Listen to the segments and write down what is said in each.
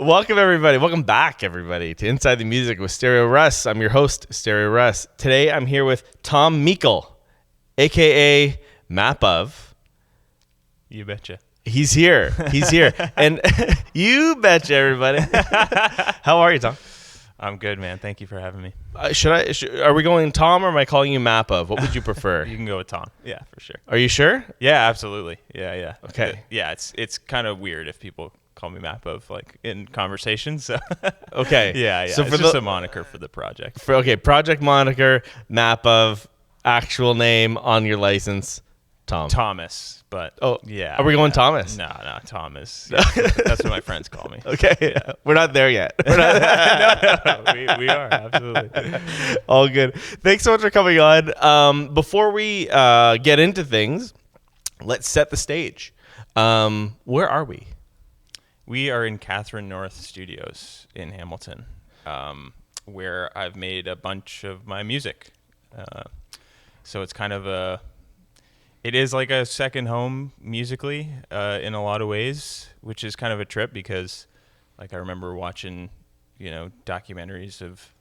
Welcome, everybody. Welcome back, everybody, to Inside the Music with StereoRuss. I'm your host, StereoRuss. Today, I'm here with Tom Meikle, a.k.a. Mappe. You betcha. He's here. And you betcha, everybody. How are you, Tom? I'm good, man. Thank you for having me. Are we going Tom or am I calling you Mappe? What would you prefer? You can go with Tom. Yeah, for sure. Are you sure? Yeah, absolutely. Yeah. Okay. Yeah, it's kind of weird if people call me Mappe like in conversations. So. Okay. Yeah. So it's just a moniker for the project. Project moniker, Mappe, actual name on your license, Tom. Thomas, but yeah. Are we going Thomas? No, Thomas. Yeah, that's what my friends call me. Okay. Yeah. We're not there yet. No, we are, absolutely. All good. Thanks so much for coming on. Before we get into things, let's set the stage. Where are we? We are in Catherine North Studios in Hamilton, where I've made a bunch of my music. So it's kind of it is like a second home musically in a lot of ways, which is kind of a trip because like I remember watching, documentaries of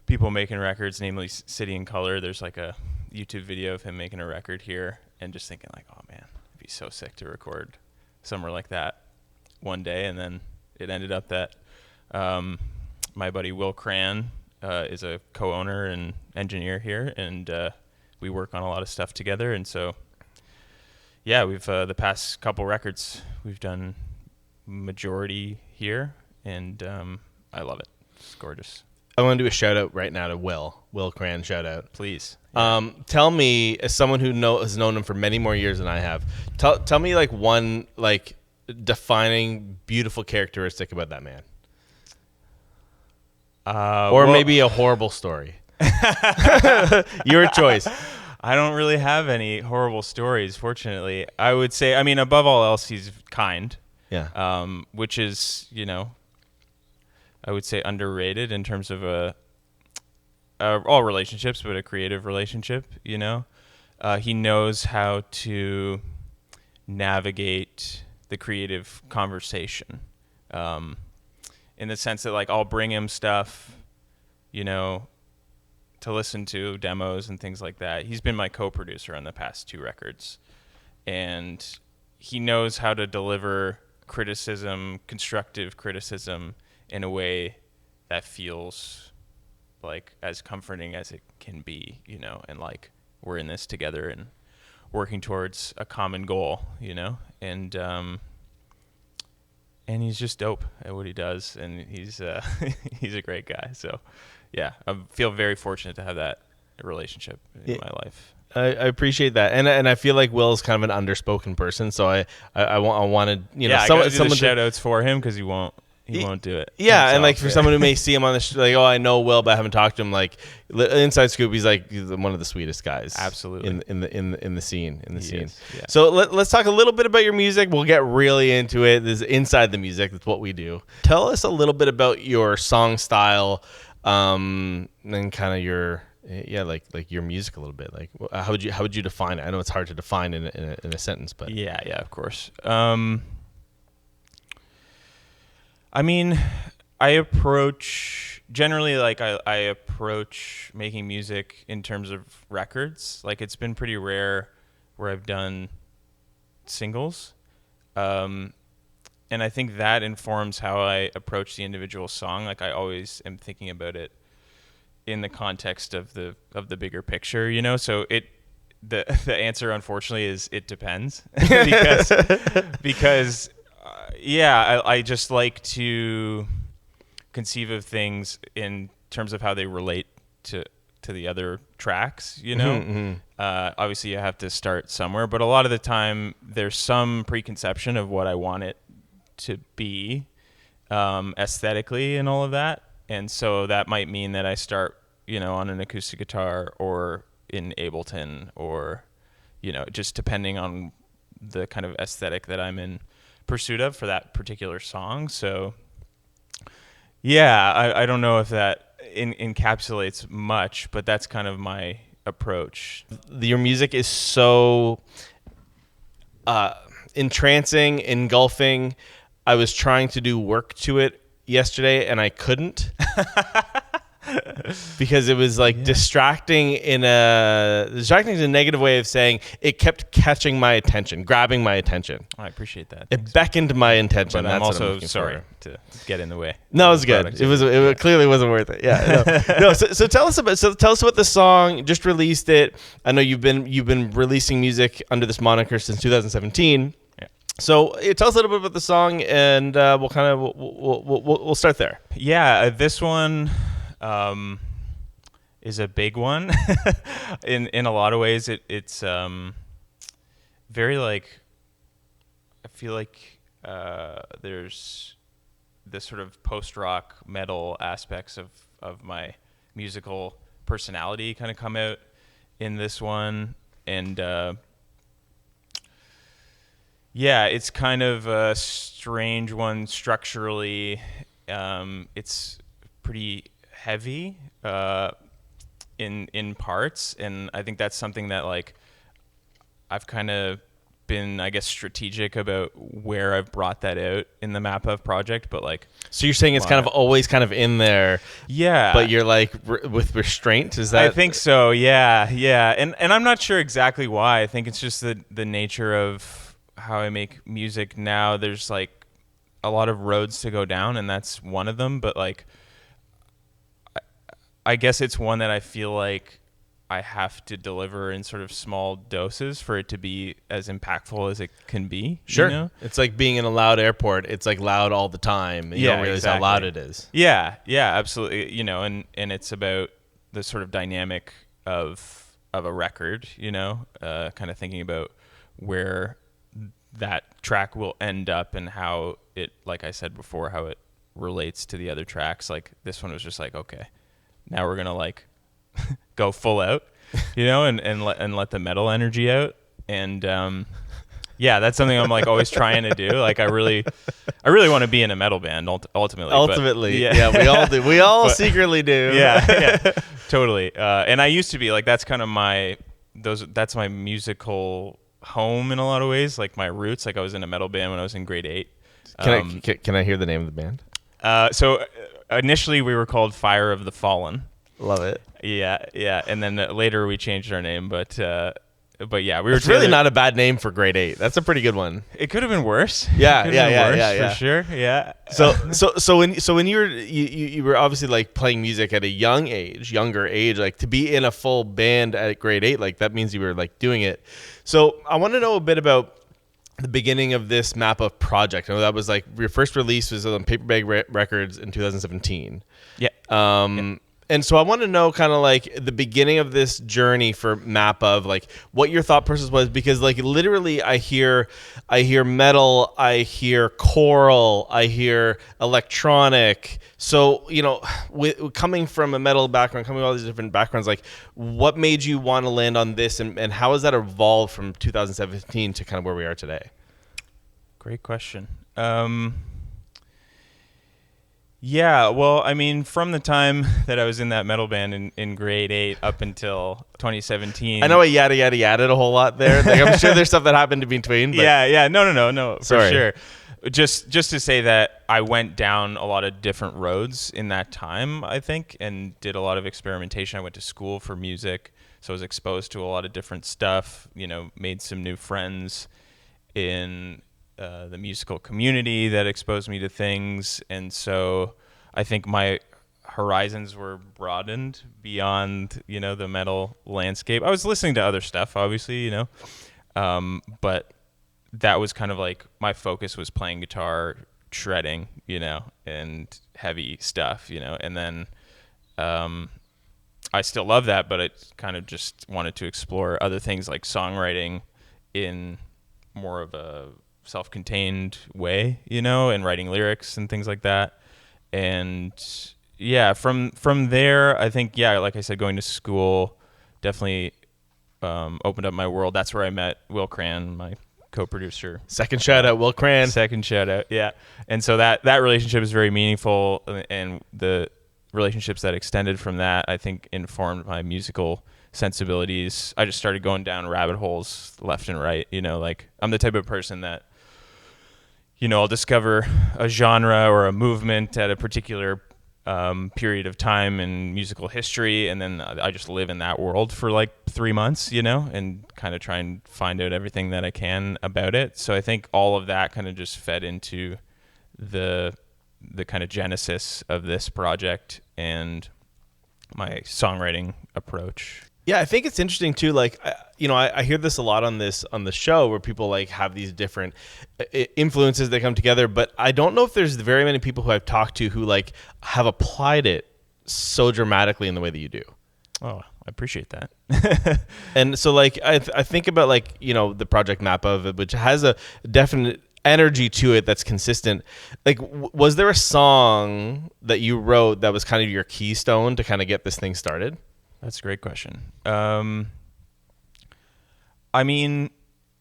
people making records, namely City in Color. There's like a YouTube video of him making a record here and just thinking like, oh man, it'd be so sick to record somewhere like that one day. And then it ended up that my buddy Will Cran is a co-owner and engineer here, and we work on a lot of stuff together. And so yeah, we've the past couple records we've done majority here, and I love it. It's gorgeous. I want to do a shout out right now to Will Cran, shout out. Please. Tell me, as someone who has known him for many more years than I have, tell me like one like defining beautiful characteristic about that man. Or maybe a horrible story. Your choice. I don't really have any horrible stories, fortunately. I would say, above all else, he's kind. Yeah. Which is, I would say underrated in terms of all relationships, but a creative relationship, He knows how to navigate the creative conversation, in the sense that like I'll bring him stuff, to listen to, demos and things like that. He's been my co-producer on the past 2 records, and he knows how to deliver criticism, constructive criticism, in a way that feels like as comforting as it can be, and like we're in this together and working towards a common goal, and he's just dope at what he does, and he's he's a great guy. So yeah, I feel very fortunate to have that relationship in my life. I appreciate that, and I feel like Will's kind of an underspoken person, so I wanted I gotta do the shout outs for him because he won't do it. Yeah, himself. And like for someone who may see him on the like, oh, I know Will, but I haven't talked to him. Like inside scoop, he's like one of the sweetest guys. Absolutely. In the scene. Yeah. So let's talk a little bit about your music. We'll get really into it. This is Inside the Music. That's what we do. Tell us a little bit about your song style, and kind of your like your music a little bit. Like how would you define it? I know it's hard to define in a sentence, but yeah, of course. I approach making music in terms of records. Like it's been pretty rare where I've done singles. And I think that informs how I approach the individual song. Like I always am thinking about it in the context of the bigger picture, So the answer unfortunately is it depends because I just like to conceive of things in terms of how they relate to the other tracks, Mm-hmm. Obviously you have to start somewhere, but a lot of the time there's some preconception of what I want it to be, aesthetically and all of that. And so that might mean that I start, on an acoustic guitar or in Ableton or, just depending on the kind of aesthetic that I'm in pursuit of for that particular song. So yeah, I don't know if that encapsulates much, but that's kind of my approach. Your music is so entrancing, engulfing. I was trying to do work to it yesterday and I couldn't. Because it was like distracting in a negative way of saying it kept catching my attention, grabbing my attention. I appreciate that. It beckoned my attention. But That's I'm what also sorry to get in the way. No, it was good. It clearly wasn't worth it. Yeah. No. So tell us about the song. Just released it. I know you've been releasing music under this moniker since 2017. Yeah. So tell us a little bit about the song, and we'll start there. Yeah, this one is a big one. in a lot of ways. It's very like, I feel like there's this sort of post-rock metal aspects of my musical personality kind of come out in this one. And yeah, it's kind of a strange one structurally. It's pretty heavy in parts, and I think that's something that like I've kind of been, I guess, strategic about where I've brought that out in the Mappe project. But like, so you're saying it's kind of always kind of in there, yeah, but you're like with restraint. Is that? I think so. Yeah, and I'm not sure exactly why. I think it's just the nature of how I make music now. There's like a lot of roads to go down, and that's one of them. But like, I guess it's one that I feel like I have to deliver in sort of small doses for it to be as impactful as it can be. Sure. You know? It's like being in a loud airport. It's like loud all the time. You don't realize how loud it is. Yeah, absolutely. You know, and it's about the sort of dynamic of a record, you know, kind of thinking about where that track will end up and how it, like I said before, how it relates to the other tracks. Like this one was just like, okay, now we're gonna like go full out, you know, and let the metal energy out. And yeah, that's something I'm like always trying to do. Like I really want to be in a metal band ultimately. Yeah, we all do. We all secretly do. Yeah, totally. And I used to be like, that's kind of that's my musical home in a lot of ways, like my roots. Like I was in a metal band when I was in grade 8. Can I hear the name of the band? So initially we were called Fire of the Fallen. Love it. Yeah, and then later we changed our name, but yeah, we were. It's really not a bad name for grade 8. That's a pretty good one. It could have been worse. Yeah, for sure. Yeah. So when you were obviously like playing music at a younger age, like to be in a full band at grade 8, like that means you were like doing it. So I want to know a bit about the beginning of this Mappe project. I know that was like your first release was on Paperbag Records in 2017. Yeah. And so I want to know kind of like the beginning of this journey for Mappe, of like what your thought process was, because like literally I hear metal, I hear choral, I hear electronic. So, you know, coming from a metal background, coming from all these different backgrounds, like what made you want to land on this, and how has that evolved from 2017 to kind of where we are today? Great question. Yeah, well, I mean, from the time that I was in that metal band in grade 8 up until 2017. I know I yada a whole lot there. Like, I'm sure there's stuff that happened in between. But Yeah. No, Sorry. for sure. Just to say that I went down a lot of different roads in that time, I think, and did a lot of experimentation. I went to school for music, so I was exposed to a lot of different stuff, you know, made some new friends in the musical community that exposed me to things. And so I think my horizons were broadened beyond, you know, the metal landscape. I was listening to other stuff, obviously, you know, but that was kind of like my focus was playing guitar, shredding, you know, and heavy stuff, you know. And then I still love that, but I kind of just wanted to explore other things like songwriting in more of a self-contained way, you know, and writing lyrics and things like that. And yeah, from there, I think, yeah, like I said, going to school definitely opened up my world. That's where I met Will Cran, my co-producer. Second shout out, Will Cran. Second shout out, yeah. And so that relationship is very meaningful, and the relationships that extended from that, I think, informed my musical sensibilities. I just started going down rabbit holes left and right, you know, like I'm the type of person that, I'll discover a genre or a movement at a particular period of time in musical history, and then I just live in that world for like 3 months, and kind of try and find out everything that I can about it. So I think all of that kind of just fed into the kind of genesis of this project and my songwriting approach. Yeah, I think it's interesting too. Like, I hear this a lot on the show where people like have these different influences that come together, but I don't know if there's very many people who I've talked to who like have applied it so dramatically in the way that you do. Oh, I appreciate that. And so like I think about like the project Mappe, which has a definite energy to it that's consistent. Like, was there a song that you wrote that was kind of your keystone to kind of get this thing started? That's a great question. I mean,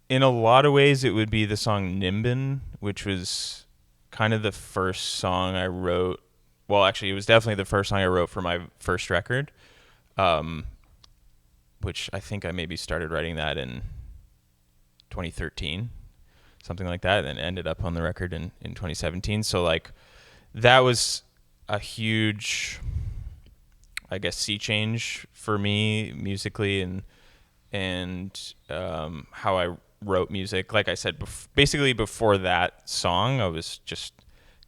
in a lot of ways, it would be the song Nimbin, which was kind of the first song I wrote. Well, actually, it was definitely the first song I wrote for my first record, which I think I maybe started writing that in 2013, something like that, and ended up on the record in 2017. So, like, that was a huge, I guess, sea change for me musically and how I wrote music. Like I said, basically before that song, I was just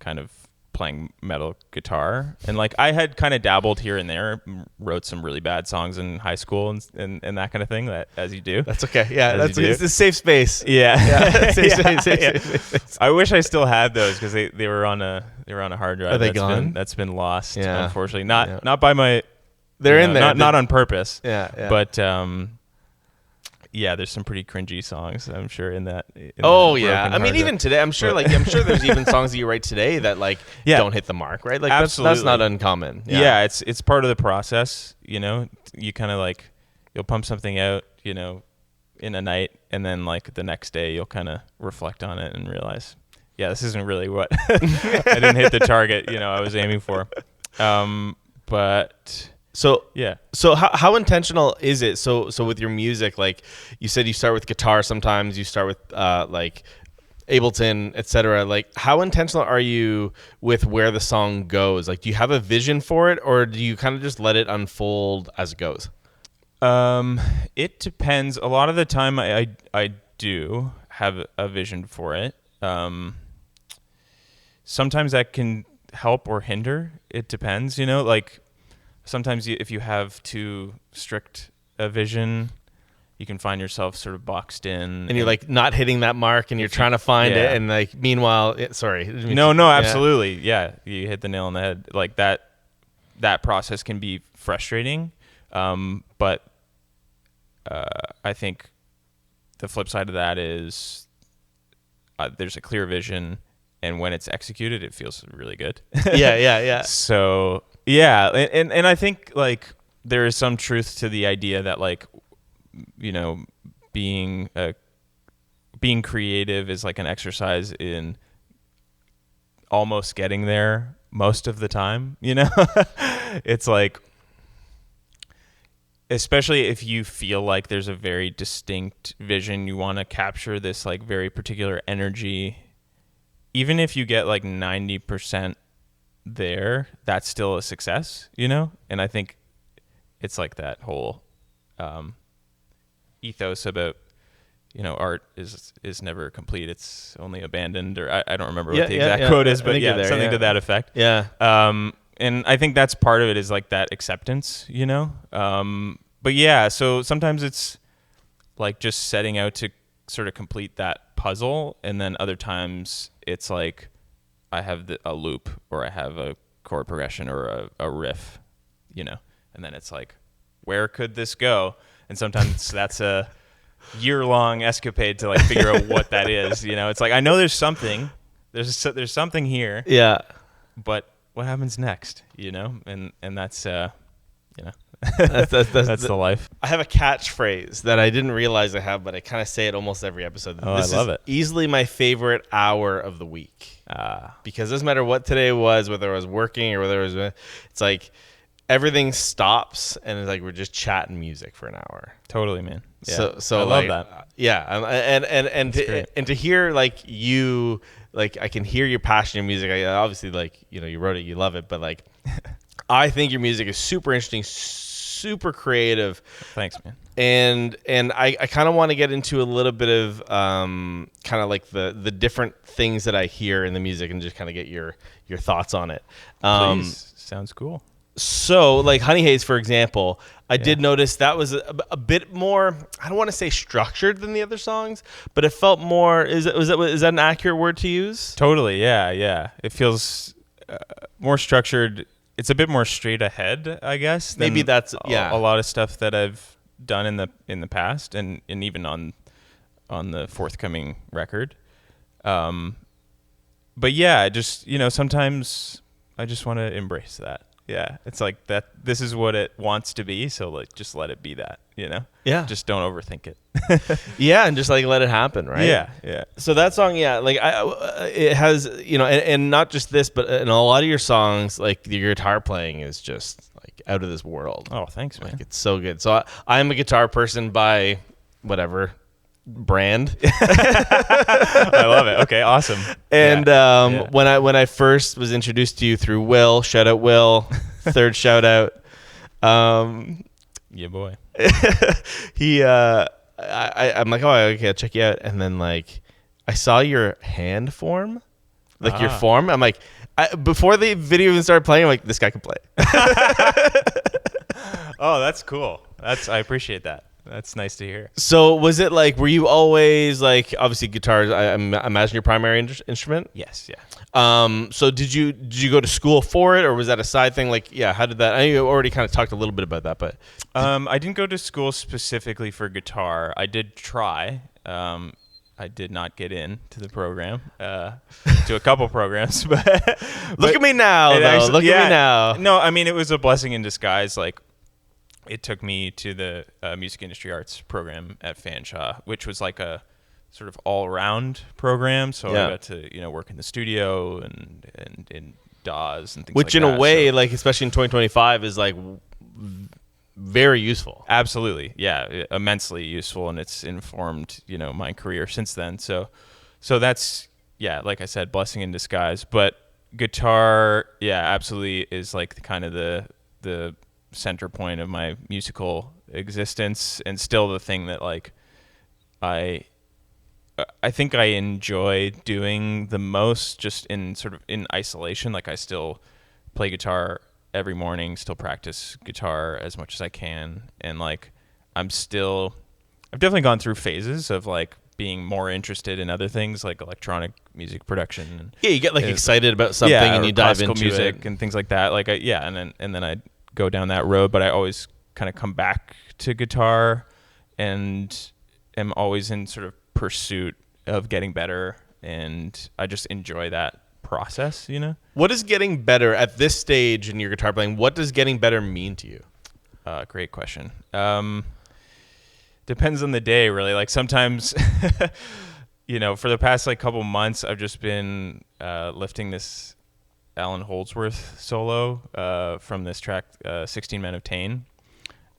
kind of playing metal guitar, and like I had kind of dabbled here and there, wrote some really bad songs in high school and that kind of thing. That as you do. That's okay. Yeah, it's a safe space. Yeah, Safe. I wish I still had those because they were on a hard drive. Are they gone? That's been lost. Yeah. Unfortunately, not by my. They're in there. Not on purpose. Yeah. But yeah, there's some pretty cringy songs, I'm sure, in that. Yeah. I mean, even today, I'm sure there's even songs that you write today that like don't hit the mark, right? Like that's not uncommon. Yeah, it's part of the process. You kind of like you'll pump something out, in a night, and then like the next day you'll kind of reflect on it and realize, yeah, this isn't really what I didn't hit the target, I was aiming for. But so yeah. So how intentional is it? So with your music, like you said, you start with guitar. Sometimes you start with like Ableton, etc. Like, how intentional are you with where the song goes? Like, do you have a vision for it, or do you kind of just let it unfold as it goes? It depends. A lot of the time, I do have a vision for it. Sometimes that can help or hinder. It depends. Like. Sometimes if you have too strict a vision, you can find yourself sort of boxed in. And you're like not hitting that mark and you're trying to find it. And like, meanwhile, sorry. No, absolutely. Yeah. You hit the nail on the head. Like that process can be frustrating. But I think the flip side of that is there's a clear vision, and when it's executed, it feels really good. Yeah. So... yeah, and I think like there is some truth to the idea that like being creative is like an exercise in almost getting there most of the time. It's like, especially if you feel like there's a very distinct vision, you want to capture this like very particular energy, even if you get like 90% there, that's still a success, and I think it's like that whole ethos about art is never complete, it's only abandoned, or I don't remember what the exact quote is, but something to that effect. And I think that's part of it, is like that acceptance, but yeah, so sometimes it's like just setting out to sort of complete that puzzle, and then other times it's like I have a loop, or I have a chord progression, or a riff, and then it's like, where could this go? And sometimes that's a year-long escapade to like figure out what that is. It's like, I know there's something, there's something here. Yeah. But what happens next? And that's That's the life. I have a catchphrase that I didn't realize I have, but I kind of say it almost every episode. Oh, I love it. Easily my favorite hour of the week. Because it doesn't matter what today was, whether I was working or whether it was, it's like everything stops and it's like we're just chatting music for an hour. Totally, man. Yeah. So I like, love that. Yeah, and to hear like you, like I can hear your passion in music. I obviously, like, you know, you wrote it, you love it, but like I think your music is super interesting, super creative. Thanks, man. And I kind of want to get into a little bit of kind of like the different things that I hear in the music and just kind of get your thoughts on it. Please. Sounds cool. So, like Honey Haze, for example, I did notice that was a bit more, I don't want to say structured than the other songs, but it felt more, is that an accurate word to use? Totally, yeah. It feels more structured. It's a bit more straight ahead, I guess. Maybe that's, a lot of stuff that I've done in the past and even on the forthcoming record. But yeah, just, you know, sometimes I just want to embrace that. Yeah, it's like that. This is what it wants to be, so like just let it be that, you know. Yeah. Just don't overthink it. Yeah, and just like let it happen, right? Yeah. So that song, like it has, you know, and not just this, but in a lot of your songs, like your guitar playing is just like out of this world. Oh, thanks, man. Like it's so good. So I'm a guitar person by whatever brand. I love it. Okay, awesome. And when I first was introduced to you through Will, shout out Will, third shout out. Yeah, boy. I'm like, oh, okay, I'll check you out. And then like I saw your hand form, like your form. I'm like, before the video even started playing, I'm like, this guy can play. Oh, that's cool. I appreciate that. That's nice to hear. So was it like, were you always like, obviously guitars, I imagine your primary instrument? Yes, yeah. So did you go to school for it, or was that a side thing? Like, yeah, how did that, I know you already kind of talked a little bit about that, but. I didn't go to school specifically for guitar. I did try. I did not get into the program, to a couple programs, but look at me now, though. Look at me now. No, I mean, it was a blessing in disguise. Like, it took me to the music industry arts program at Fanshawe, which was like a sort of all-around program. So I got to, you know, work in the studio and in DAWs and things like that. Which in a way, like, especially in 2025, is like very useful. Absolutely. Yeah, immensely useful, and it's informed, you know, my career since then. So that's, yeah, like I said, blessing in disguise. But guitar, yeah, absolutely is like kind of the center point of my musical existence, and still the thing that like I think I enjoy doing the most, just in sort of in isolation. Like, I still play guitar every morning, still practice guitar as much as I can, and like I've definitely gone through phases of like being more interested in other things like electronic music production. Yeah, you get like excited about something, and you dive into music it and things like that. Like, and then I go down that road, but I always kind of come back to guitar and am always in sort of pursuit of getting better, and I just enjoy that process, you know. What is getting better at this stage in your guitar playing? What does getting better mean to you? Great question. Depends on the day, really. Like, sometimes you know, for the past like couple months, I've just been lifting this Alan Holdsworth solo from this track, 16 Men of Tane.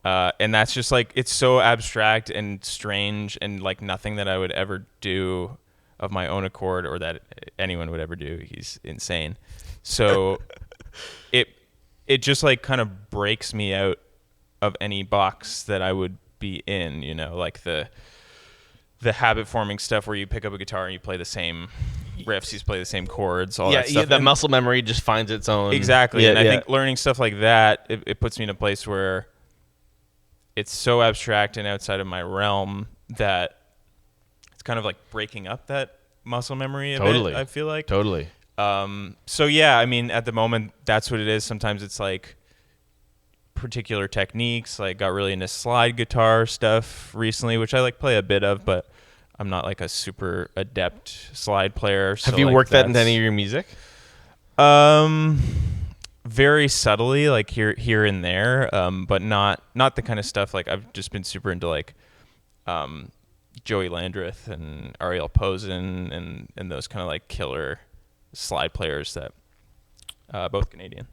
And that's just like, it's so abstract and strange and like nothing that I would ever do of my own accord, or that anyone would ever do. He's insane. So it just like kind of breaks me out of any box that I would be in, you know, like the habit forming stuff where you pick up a guitar and you play the same riffs, you play the same chords, all that stuff. Yeah, that muscle memory just finds its own. Exactly. Yeah, and I think learning stuff like that, it puts me in a place where it's so abstract and outside of my realm that it's kind of like breaking up that muscle memory a bit, I feel like. Totally. So yeah, I mean, at the moment, that's what it is. Sometimes it's like particular techniques, like got really into slide guitar stuff recently, which I like play a bit of, but I'm not like a super adept slide player. Have you worked that into any of your music? Very subtly, like here and there, but not the kind of stuff. Like, I've just been super into like Joey Landreth and Ariel Posen and those kind of like killer slide players that both Canadian.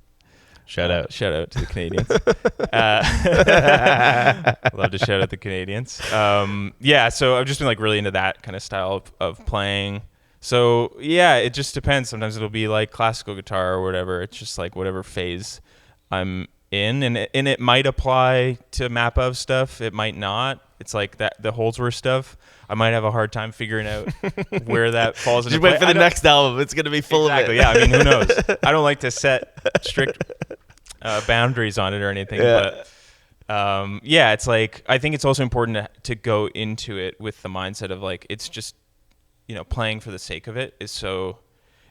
Shout out. Shout out to the Canadians. Love to shout out the Canadians. Yeah, so I've just been like really into that kind of style of playing. So yeah, it just depends. Sometimes it'll be like classical guitar or whatever. It's just like whatever phase I'm in, and it might apply to Mappe stuff. It might not. It's like that the Holdsworth stuff. I might have a hard time figuring out where that falls into Just play. wait for the next album. It's gonna be full of it. Yeah, I mean, who knows? I don't like to set strict boundaries on it or anything, but yeah, it's like I think it's also important to go into it with the mindset of like it's just playing for the sake of it is so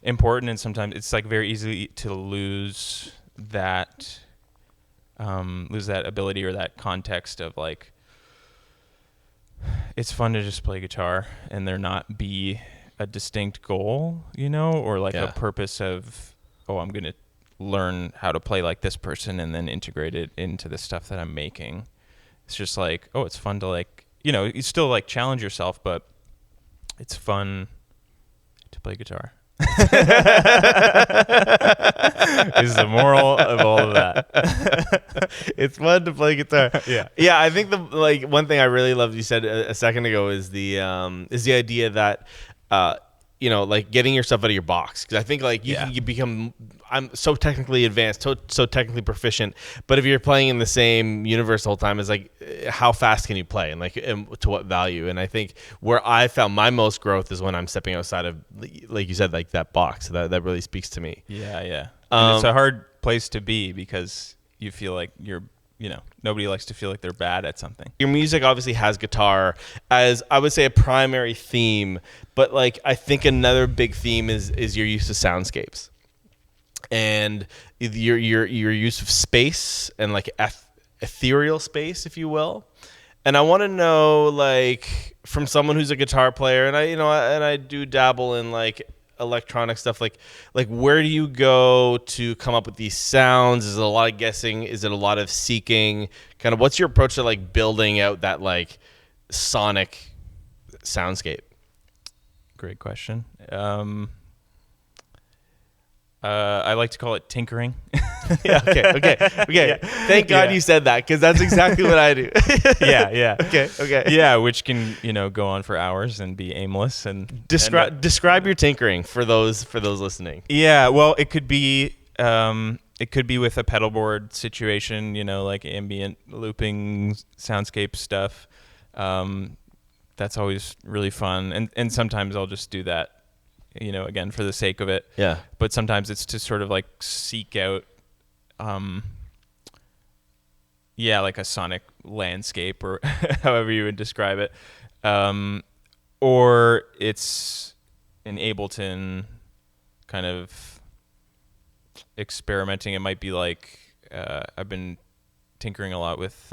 important, and sometimes it's like very easy to lose that ability or that context of like it's fun to just play guitar and there not be a distinct goal, or like a purpose of, I'm going to learn how to play like this person and then integrate it into the stuff that I'm making. It's just like, it's fun to like, you still like challenge yourself, but it's fun to play guitar. Is the moral of all of that. It's fun to play guitar. Yeah. I think the one thing I really loved you said a second ago is the idea that like getting yourself out of your box, because I think like you become I'm so technically advanced, so technically proficient, but if you're playing in the same universe the whole time, it's like how fast can you play and like to what value? And I think where I found my most growth is when I'm stepping outside of, like you said, like that box. That really speaks to me. Yeah. And it's a hard place to be because you feel like you're nobody likes to feel like they're bad at something. Your music obviously has guitar as, I would say, a primary theme, but like I think another big theme is your use of soundscapes and your use of space and like ethereal space, if you will. And I want to know, like, from someone who's a guitar player, and I do dabble in like electronic stuff, like where do you go to come up with these sounds? Is it a lot of guessing? Is it a lot of seeking? Kind of what's your approach to like building out that like sonic soundscape? Great question. I like to call it tinkering. Okay. Yeah. Thank God you said that, because that's exactly what I do. Yeah. Okay. Yeah, which can go on for hours and be aimless and describe your tinkering for those listening. Yeah, well, it could be with a pedal board situation, like ambient looping soundscape stuff. That's always really fun, and sometimes I'll just do that, again for the sake of it. Yeah. But sometimes it's to sort of like seek out, like a sonic landscape or however you would describe it, or it's in Ableton kind of experimenting. It might be like I've been tinkering a lot with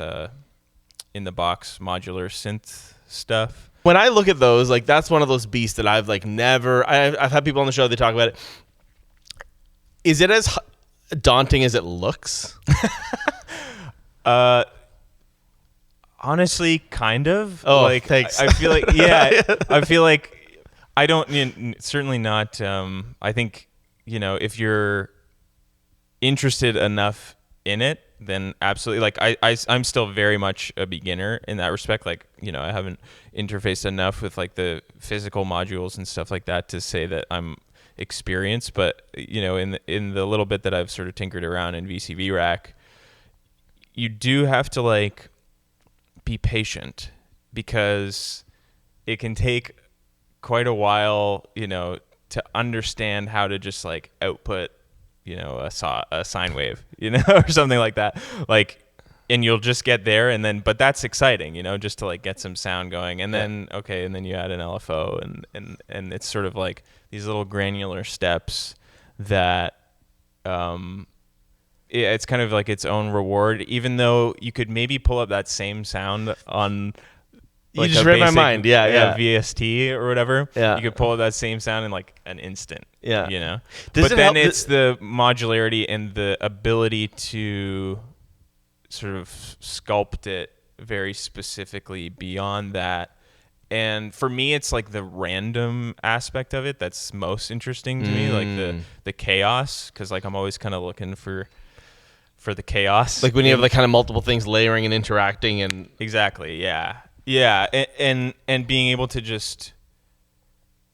in the box modular synth stuff. When I look at those, like that's one of those beasts that I've like never. I've had people on the show, they talk about it. Is it as daunting as it looks? Honestly, kind of. Oh, like thanks. I feel like I feel like I don't. Certainly not. I think if you're interested enough in it, then absolutely. Like I'm still very much a beginner in that respect. Like I haven't interfaced enough with like the physical modules and stuff like that to say that I'm experienced. But in the little bit that I've sort of tinkered around in VCV Rack, you do have to like be patient because it can take quite a while, to understand how to just like output a sine wave, or something like that. Like, and you'll just get there, and then, but that's exciting, just to like get some sound going, and then and then you add an LFO, and it's sort of like these little granular steps that, it's kind of like its own reward, even though you could maybe pull up that same sound on. Like you just read my mind. Yeah. VST or whatever. Yeah. You could pull that same sound in like an instant. Yeah. But then it's the modularity and the ability to sort of sculpt it very specifically beyond that. And for me, it's like the random aspect of it that's most interesting to me, like the chaos, because like I'm always kind of looking for for the chaos. Like when you have like kind of multiple things layering and interacting and exactly, yeah, and being able to just,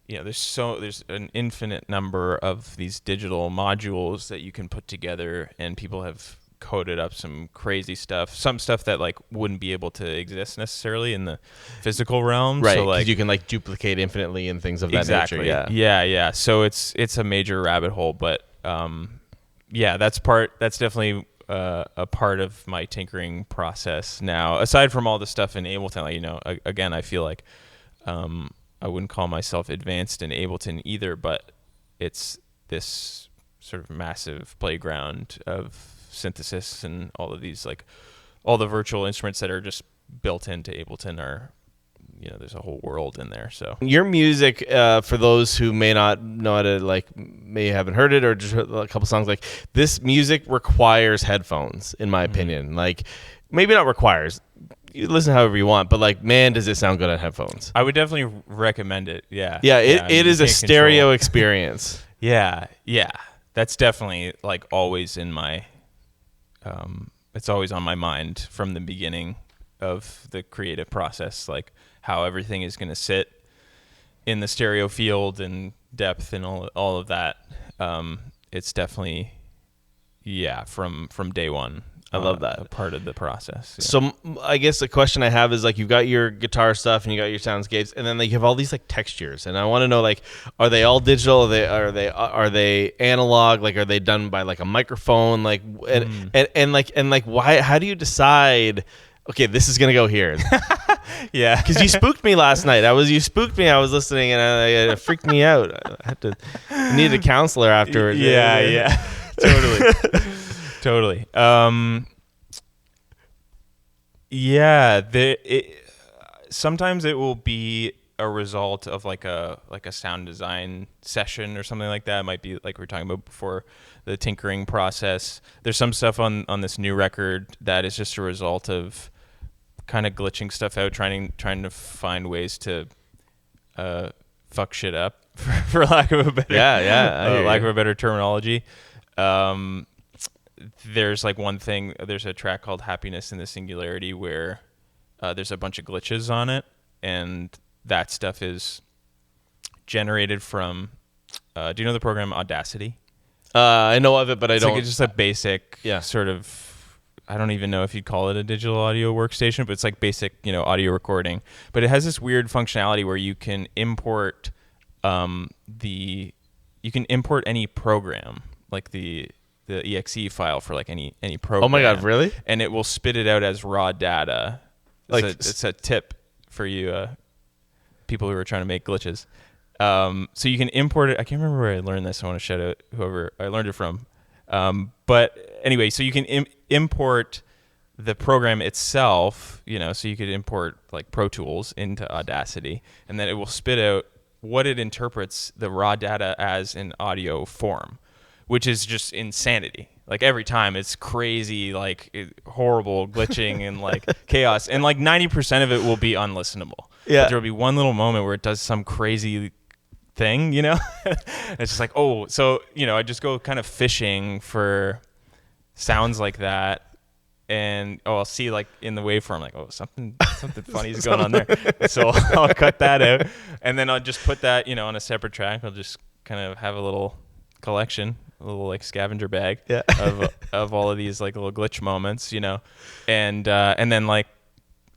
there's an infinite number of these digital modules that you can put together, and people have coded up some crazy stuff, some stuff that like wouldn't be able to exist necessarily in the physical realm, right? So like you can like duplicate infinitely and things of that exactly nature. Yeah. So it's a major rabbit hole, but that's definitely a part of my tinkering process now, aside from all the stuff in Ableton. Like, again, I feel like I wouldn't call myself advanced in Ableton either, but it's this sort of massive playground of synthesis, and all of these, like all the virtual instruments that are just built into Ableton are, there's a whole world in there. So your music, for those who may not know how to, like, may haven't heard it or just heard a couple songs, like this music requires headphones, in my opinion. Like, maybe not requires, you listen however you want, but like, man, does it sound good on headphones. I would definitely recommend it. It is a stereo experience. Yeah, that's definitely like always in my it's always on my mind from the beginning of the creative process, like how everything is going to sit in the stereo field and depth and all of that. It's definitely from day one. I love that. A part of the process. Yeah. So I guess the question I have is, like, you've got your guitar stuff and you got your soundscapes, and then like you have all these like textures, and I want to know, like, are they all digital? Are they analog? Like, are they done by like a microphone? Like, and like why? How do you decide? Okay, this is gonna go here. Yeah, because you spooked me last night. You spooked me. I was listening, and it freaked me out. I needed a counselor afterwards. Yeah, totally. Sometimes it will be a result of like a sound design session or something like that. It might be like we were talking about before, the tinkering process. There's some stuff on this new record that is just a result of kind of glitching stuff out, trying to find ways to fuck shit up, for lack of a better lack of a better terminology. There's like one thing. There's a track called "Happiness in the Singularity" where there's a bunch of glitches on it, and that stuff is generated from. Do you know the program Audacity? I know of it, but I don't. Like, it's just a basic sort of. I don't even know if you'd call it a digital audio workstation, but it's like basic, audio recording. But it has this weird functionality where you can import any program, like the exe file for like any program. Oh my God, really? And it will spit it out as raw data. It's a tip for you people who are trying to make glitches. So you can import it. I can't remember where I learned this. I want to shout out whoever I learned it from. But anyway, so you can import the program itself, so you could import like Pro Tools into Audacity, and then it will spit out what it interprets the raw data as in audio form, which is just insanity. Like every time it's crazy, like horrible glitching and like chaos, and like 90% of it will be unlistenable. Yeah. But there'll be one little moment where it does some crazy thing, it's just like, oh, so I just go kind of fishing for sounds like that, and I'll see like in the waveform, like, oh, something funny is going on there, so I'll cut that out, and then I'll just put that on a separate track. I'll just kind of have a little collection, a little like scavenger bag of all of these like little glitch moments, and then like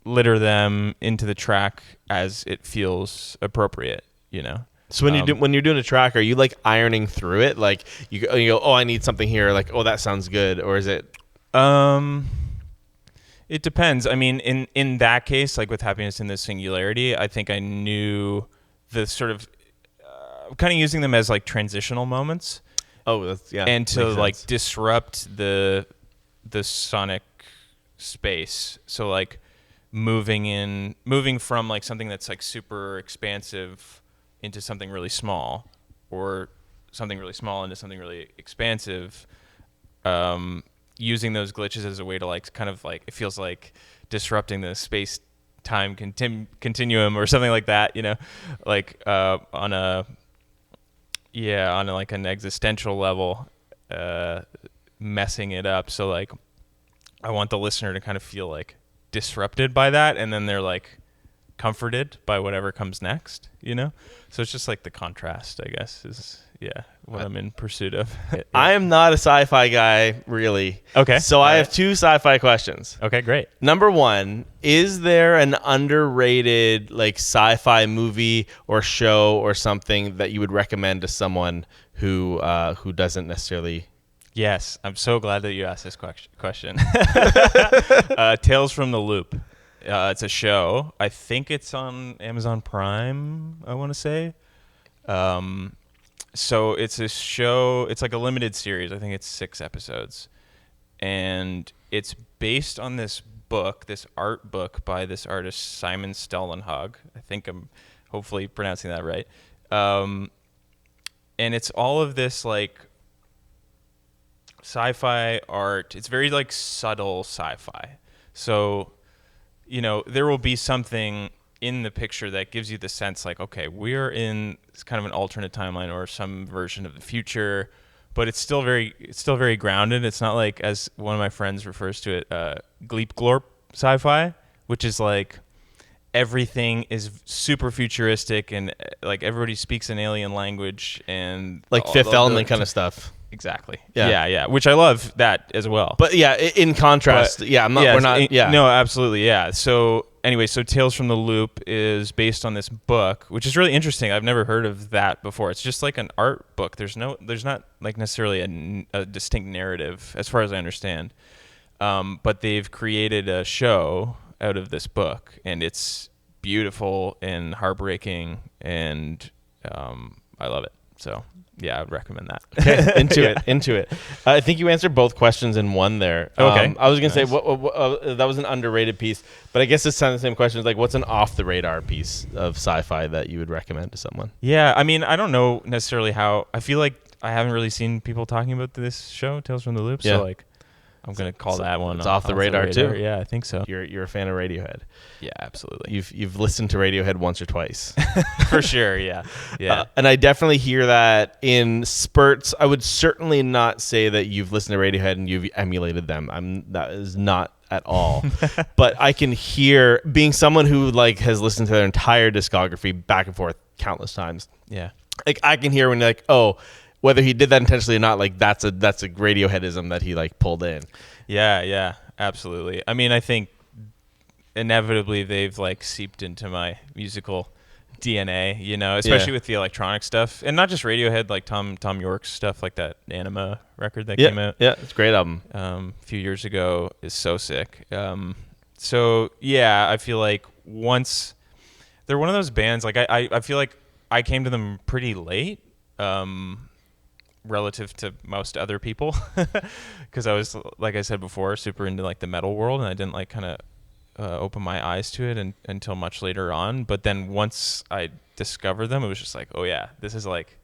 litter them into the track as it feels appropriate, So when you're doing a track, are you like ironing through it? Like you go, oh, I need something here. Like, oh, that sounds good. Or is it? It depends. I mean, in that case, like with Happiness in the Singularity, I think I knew the sort of kind of using them as like transitional moments. Oh, that's and to like disrupt the sonic space. So like moving from like something that's like super expansive into something really small, or something really small into something really expansive, using those glitches as a way to like kind of like, it feels like disrupting the space time continuum or something like that, like on like an existential level, messing it up. So like I want the listener to kind of feel like disrupted by that, and then they're like comforted by whatever comes next, you know? So it's just like the contrast, I guess, is what I'm in pursuit of. I am not a sci-fi guy, really. Okay. So I have two sci-fi questions. Okay, great. Number one, is there an underrated like sci-fi movie or show or something that you would recommend to someone who doesn't necessarily? Yes, I'm so glad that you asked this question. Tales from the Loop. It's a show. I think it's on Amazon Prime, I want to say. So it's a show. It's like a limited series. I think it's 6 episodes. And it's based on this book, this art book by this artist, Simon Stellenhag. I think I'm hopefully pronouncing that right. And it's all of this like sci-fi art. It's very like subtle sci-fi. So, you know, there will be something in the picture that gives you the sense like, okay, we're in kind of an alternate timeline or some version of the future, but it's still very grounded. It's not like, as one of my friends refers to it, gleep glorp sci-fi, which is like everything is super futuristic and like everybody speaks an alien language and Like Fifth Element kind of stuff. Exactly. Yeah. Yeah. Which I love that as well. But yeah, in contrast, No, absolutely. Yeah. So anyway, so Tales from the Loop is based on this book, which is really interesting. I've never heard of that before. It's just like an art book. There's not like necessarily a distinct narrative as far as I understand. But they've created a show out of this book, and it's beautiful and heartbreaking, and I love it. So yeah, I would recommend that. Okay, into it. I think you answered both questions in one there. Okay. I was going to say that was an underrated piece, but I guess it's kind of the same question. Like, what's an off-the-radar piece of sci-fi that you would recommend to someone? Yeah, I mean, I don't know necessarily how. I feel like I haven't really seen people talking about this show, Tales from the Loop, so like I'm going to call that one it's off the radar too. Yeah, I think so. You're a fan of Radiohead. Yeah, absolutely. You've listened to Radiohead once or twice. For sure, yeah. And I definitely hear that in spurts. I would certainly not say that you've listened to Radiohead and you've emulated them. That is not at all. But I can hear, being someone who like has listened to their entire discography back and forth countless times. Yeah. Like I can hear when you're like, oh, whether he did that intentionally or not, like that's a Radioheadism that he like pulled in. Yeah, absolutely. I mean, I think inevitably they've like seeped into my musical DNA, you know, especially with the electronic stuff, and not just Radiohead, like Tom York's stuff, like that Anima record that came out. Yeah, it's a great album. A few years ago is so sick. So yeah, I feel like once they're one of those bands, like I feel like I came to them pretty late. Relative to most other people, because I was, like I said before, super into like the metal world, and I didn't like kind of open my eyes to it until much later on. But then once I discovered them, it was just like, oh yeah, this is like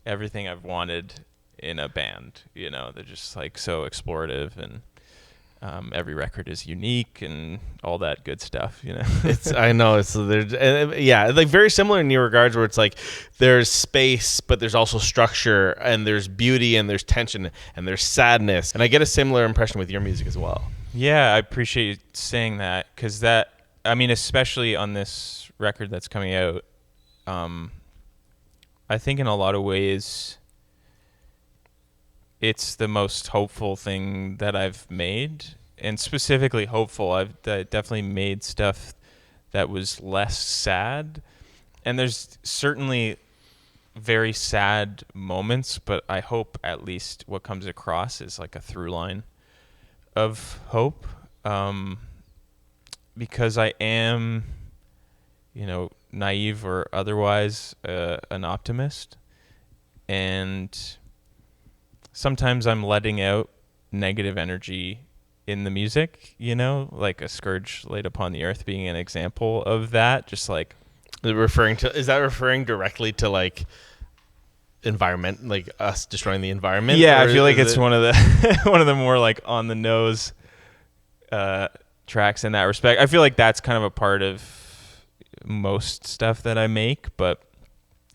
everything I've wanted in a band. You know, they're just like so explorative, and every record is unique and all that good stuff, you know. I know it's like very similar in your regards, where it's like there's space, but there's also structure, and there's beauty, and there's tension, and there's sadness. And I get a similar impression with your music as well. Yeah, I appreciate you saying that, because that, I mean, especially on this record that's coming out, I think in a lot of ways it's the most hopeful thing that I've made, and specifically hopeful. I've definitely made stuff that was less sad, and there's certainly very sad moments, but I hope at least what comes across is like a through line of hope, because I am, you know, naive or otherwise, an optimist, and sometimes I'm letting out negative energy in the music, you know, like A Scourge Laid Upon the Earth being an example of that. Just like, is that referring directly to like environment, like us destroying the environment? Yeah, I feel like it's one of the one of the more like on the nose tracks in that respect. I feel like that's kind of a part of most stuff that I make, but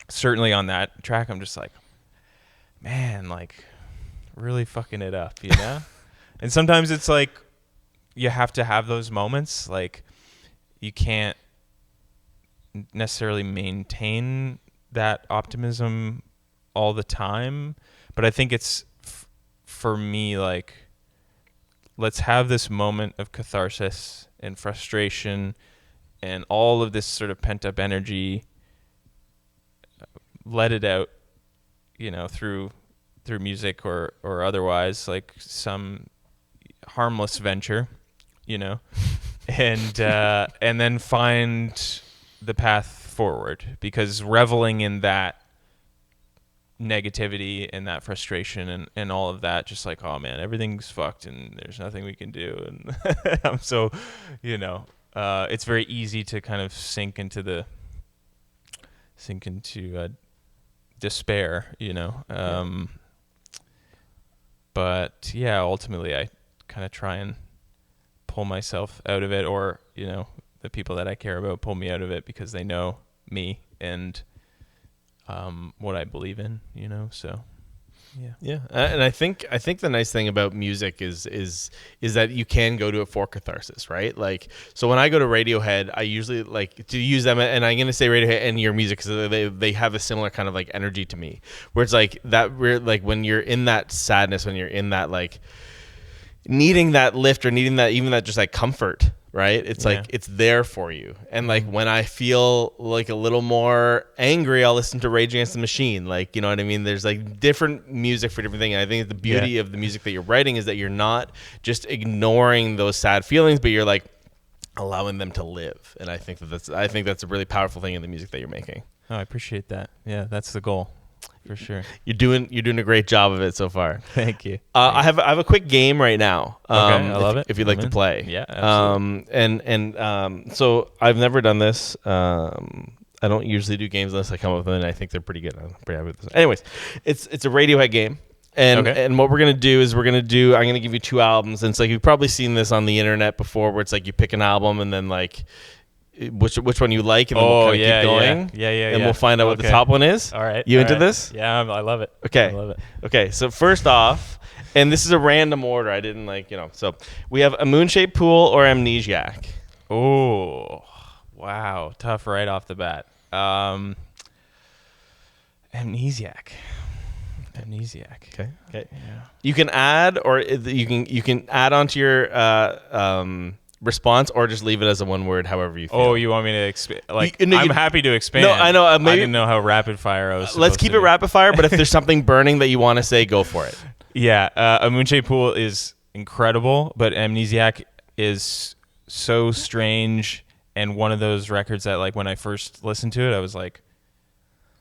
certainly on that track, I'm just like, man, like, really fucking it up, And sometimes it's like you have to have those moments. Like you can't necessarily maintain that optimism all the time, but I think it's for me, like, let's have this moment of catharsis and frustration and all of this sort of pent up energy, let it out, through music or otherwise, like some harmless venture, and then find the path forward, because reveling in that negativity and that frustration and all of that, just like, oh man, everything's fucked and there's nothing we can do, and I'm so, it's very easy to kind of sink into despair, but yeah, ultimately I kind of try and pull myself out of it, or the people that I care about pull me out of it, because they know me and what I believe in, so yeah. And I think the nice thing about music is that you can go to it for catharsis, right? Like, so when I go to Radiohead, I usually like to use them, and I'm gonna say Radiohead and your music, because they have a similar kind of like energy to me, where it's like that, where like when you're in that sadness, when you're in that like needing that lift, or needing that, even that just like comfort, right? It's like it's there for you. And like when I feel like a little more angry, I'll listen to Rage Against the Machine. Like, you know what I mean? There's like different music for different things. And I think the beauty of the music that you're writing is that you're not just ignoring those sad feelings, but you're like allowing them to live. And I think that's a really powerful thing in the music that you're making. Oh, I appreciate that. Yeah, that's the goal. For sure. You're doing a great job of it so far. Thank you. I have a quick game right now. Okay, I love it. If you'd like to play. Yeah, absolutely. So I've never done this. I don't usually do games unless I come up with them, and I think they're pretty good. I'm pretty happy with this. Anyways, it's a Radiohead game. And what we're gonna do is I'm gonna give you 2 albums, and it's like you've probably seen this on the internet before, where it's like you pick an album and then like which one you like, and then we'll kind of keep going. Yeah. And we'll find out what the top one is. All right. You into this? Yeah, I love it. Okay. I love it. Okay, so first off, and this is a random order. I didn't so we have A Moon-Shaped Pool or Amnesiac. Oh, wow. Tough right off the bat. Amnesiac. Okay. Yeah. You can add, or you can add onto your response, or just leave it as a one word, however you feel. Oh, you want me to expand? I'm happy to expand. No, I know. I didn't know how rapid fire I was. Let's keep it rapid fire, but if there's something burning that you want to say, go for it. Yeah, A Moon-Shaped Pool is incredible, but Amnesiac is so strange, and one of those records that, like, when I first listened to it, I was like,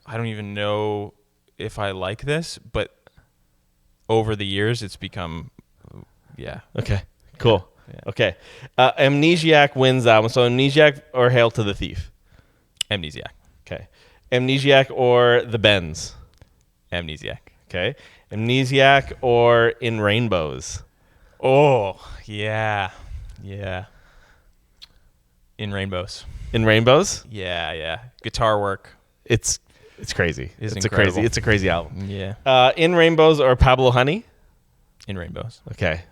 I don't even know if I like this, but over the years, it's become, Okay, cool. Yeah. Okay. Amnesiac wins that one. So Amnesiac or Hail to the Thief? Amnesiac. Okay. Amnesiac or The Bends? Amnesiac. Okay. Amnesiac or In Rainbows? Oh, yeah. In Rainbows. In Rainbows? Yeah. Guitar work. It's crazy. It's incredible. a crazy album. Yeah. In Rainbows or Pablo Honey? In Rainbows. Okay.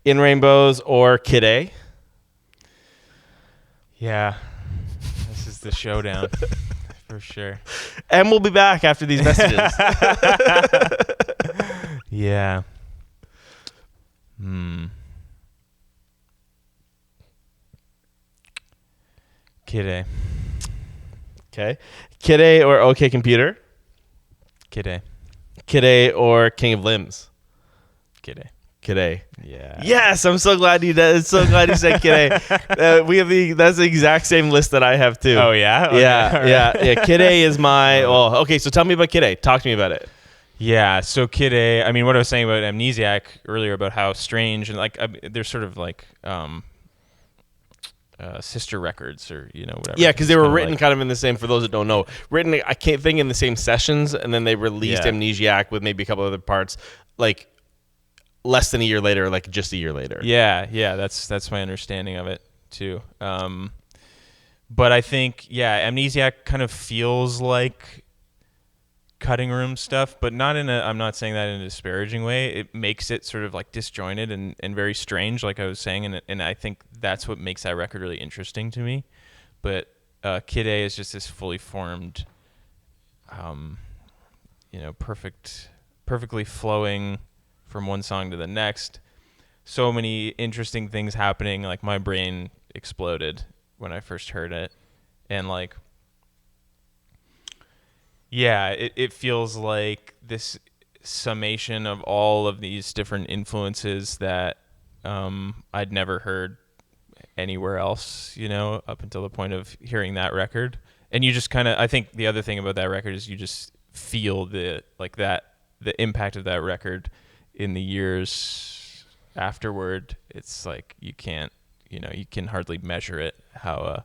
In Rainbows or Kid A? Yeah. This is the showdown for sure. And we'll be back after these messages. Yeah. Kid A. Okay. Kid A or OK Computer? Kid A. Kid A or King of Limbs? Kid A. Kid A. Yeah. Yes, I'm so glad you did. So glad you said Kid A. That's the exact same list that I have too. Oh yeah. Okay. Yeah. Kid A is my. Oh, okay. So tell me about Kid A. Talk to me about it. Yeah. So Kid A. I mean, what I was saying about Amnesiac earlier, about how strange and like they're sort of like sister records, or whatever. Yeah, because they were written kind of in the same. For those that don't know, written I can't think in the same sessions, and then they released Amnesiac with maybe a couple other parts, like less than a year later, like just a year later. Yeah, that's my understanding of it too. But I think Amnesiac kind of feels like cutting room stuff, but not in a, I'm not saying that in a disparaging way. It makes it sort of like disjointed and very strange, like I was saying, and I think that's what makes that record really interesting to me. But Kid A is just this fully formed, perfectly flowing from one song to the next. So many interesting things happening. Like my brain exploded when I first heard it, and like, yeah, it feels like this summation of all of these different influences that I'd never heard anywhere else, up until the point of hearing that record. And you just kind of, I think the other thing about that record is you just feel the impact of that record in the years afterward. It's like you can hardly measure it, how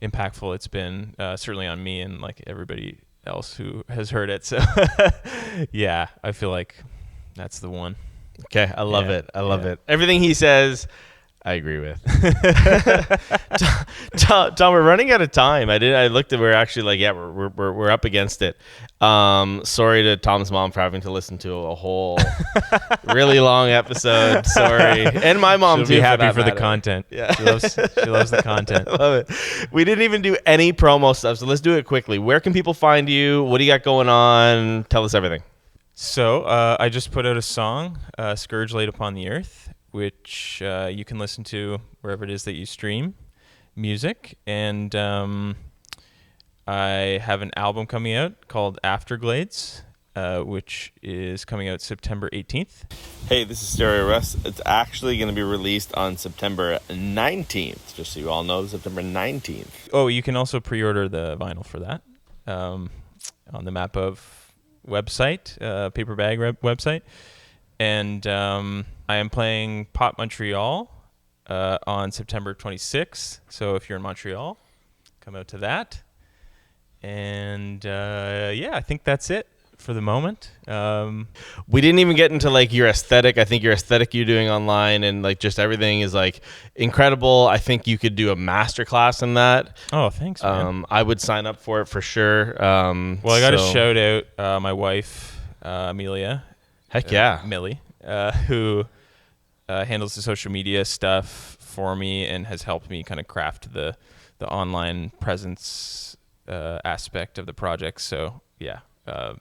impactful it's been, certainly on me and like everybody else who has heard it. So yeah, I feel like that's the one. Okay, I love it. I love it. Everything he says, I agree with. Tom, we're running out of time. I looked at, we're actually like, we're up against it. Sorry to Tom's mom for having to listen to a whole really long episode. Sorry. And my mom, she'll too. Be happy for the content. Yeah. She loves the content. I love it. We didn't even do any promo stuff, so let's do it quickly. Where can people find you? What do you got going on? Tell us everything. So I just put out a song, Scourge Laid Upon the Earth, which you can listen to wherever it is that you stream music. And I have an album coming out called Afterglades, which is coming out September 18th. Hey, this is StereoRuss. It's actually going to be released on September 19th, just so you all know, September 19th. Oh, you can also pre-order the vinyl for that on the Mappe website, paper bag website. And I am playing Pop Montreal on September 26th. So if you're in Montreal, come out to that. And I think that's it for the moment. We didn't even get into like your aesthetic. I think your aesthetic you're doing online and like just everything is like incredible. I think you could do a masterclass in that. Oh, thanks, man. I would sign up for it for sure. Well, I got to shout out my wife, Amelia. Heck yeah. Millie, who handles the social media stuff for me and has helped me kind of craft the online presence aspect of the project. So, yeah.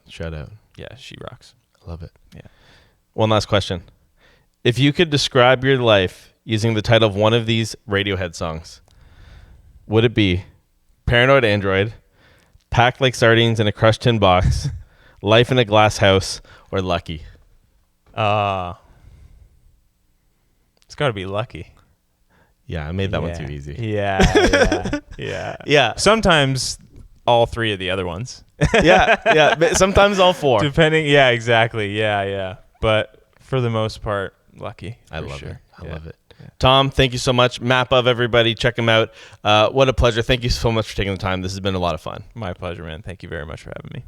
Shout out. Yeah, she rocks. I love it. Yeah. One last question. If you could describe your life using the title of one of these Radiohead songs, would it be Paranoid Android, Packed Like Sardines in a Crushed Tin Box, Life in a Glass House, or Lucky? It's got to be Lucky. Yeah, I made that one too easy. Yeah. Sometimes all three of the other ones. yeah. But sometimes all four. Depending. Yeah, exactly. Yeah. But for the most part, Lucky. I love it. I love it. Yeah. Tom, thank you so much. Mappe of everybody. Check him out. What a pleasure. Thank you so much for taking the time. This has been a lot of fun. My pleasure, man. Thank you very much for having me.